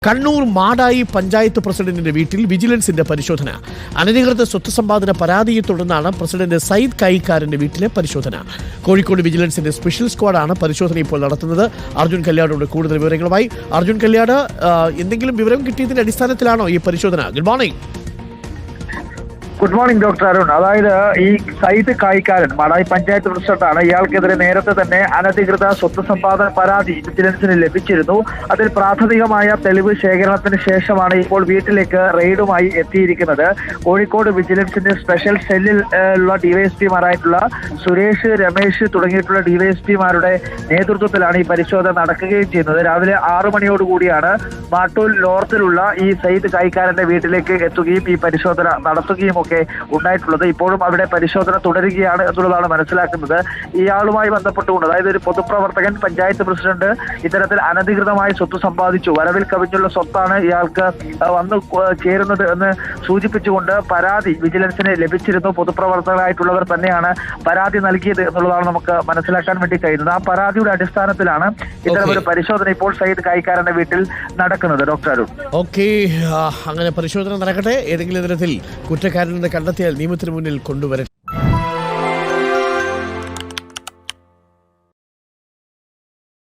കണ്ണൂർ മാടായി പഞ്ചായത്ത് പ്രസിഡന്റിന്റെ വീട്ടിൽ വിജിലൻസിന്റെ പരിശോധന. അനധികൃത സ്വത്ത് സമ്പാദന പരാതിയെ തുടർന്നാണ് പ്രസിഡന്റ് സയ്യിദ് കായിക്കാരന്റെ വീട്ടിലെ പരിശോധന. കോഴിക്കോട് വിജിലൻസിന്റെ സ്പെഷ്യൽ സ്ക്വാഡാണ് പരിശോധന ഇപ്പോൾ നടത്തുന്നത്. അർജുൻ കല്യാടോട് കൂടുതൽ വിവരങ്ങളുമായി. അർജുൻ കല്യാട്, എന്തെങ്കിലും വിവരം കിട്ടിയതിന്റെ അടിസ്ഥാനത്തിലാണോ ഈ പരിശോധന? Good morning. Good morning doctor Arun. അതായത് ഈ സയ്യിദ് കായിക്കാരൻ മാടായി പഞ്ചായത്ത് പ്രസിഡന്റാണ്. ഇയാൾക്കെതിരെ നേരത്തെ തന്നെ അനധികൃത സ്വത്ത് സമ്പാദന പരാതി വിജിലൻസിന് ലഭിച്ചിരുന്നു. അതിൽ പ്രാഥമികമായ തെളിവ് ശേഖരണത്തിന് ശേഷമാണ് ഇപ്പോൾ വീട്ടിലേക്ക് റെയ്ഡുമായി എത്തിയിരിക്കുന്നത്. കോഴിക്കോട് വിജിലൻസിന്റെ സ്പെഷ്യൽ സെല്ലിൽ ഉള്ള ഡിവൈഎസ്പിമാരായിട്ടുള്ള സുരേഷ്, രമേശ് തുടങ്ങിയിട്ടുള്ള ഡിവൈഎസ്പിമാരുടെ നേതൃത്വത്തിലാണ് ഈ പരിശോധന നടക്കുകയും ചെയ്യുന്നത്. രാവിലെ 6 മണിയോടുകൂടിയാണ് മാട്ടൂൽ നോർത്തിലുള്ള ഈ സയ്യിദ് കായിക്കാരന്റെ വീട്ടിലേക്ക് എത്തുകയും ഈ പരിശോധന നടത്തുകയും ഉണ്ടായിട്ടുള്ളത്. ഇപ്പോഴും അവിടെ പരിശോധന തുടരുകയാണ് എന്നുള്ളതാണ് മനസ്സിലാക്കുന്നത്. ഇയാളുമായി ബന്ധപ്പെട്ടുകൊണ്ട്, അതായത് ഒരു പൊതുപ്രവർത്തകൻ, പഞ്ചായത്ത് പ്രസിഡന്റ് ഇത്തരത്തിൽ അനധികൃതമായി സ്വത്ത് സമ്പാദിച്ചു, വരവിൽ കവിഞ്ഞുള്ള സ്വത്താണ് ഇയാൾക്ക് വന്നു ചേരുന്നത് എന്ന് സൂചിപ്പിച്ചുകൊണ്ട് പരാതി വിജിലൻസിന് ലഭിച്ചിരുന്നു. പൊതുപ്രവർത്തകരായിട്ടുള്ളവർ തന്നെയാണ് പരാതി നൽകിയത് എന്നുള്ളതാണ് നമുക്ക് മനസ്സിലാക്കാൻ വേണ്ടി കഴിയുന്നത്. ആ പരാതിയുടെ അടിസ്ഥാനത്തിലാണ് ഇത്തരമൊരു പരിശോധന ഇപ്പോൾ സയ്യിദ് കായിക്കാരന്റെ വീട്ടിൽ നടക്കുന്നത്. ഡോക്ടർ അരുൺ, അങ്ങനെ പരിശോധന നടക്കട്ടെ. ഏതെങ്കിലും തരത്തിൽ കുറ്റക്കാരനെ കണ്ടെത്തിയാൽ നിയമത്തിന് മുന്നിൽ കൊണ്ടുവരട്ടെ.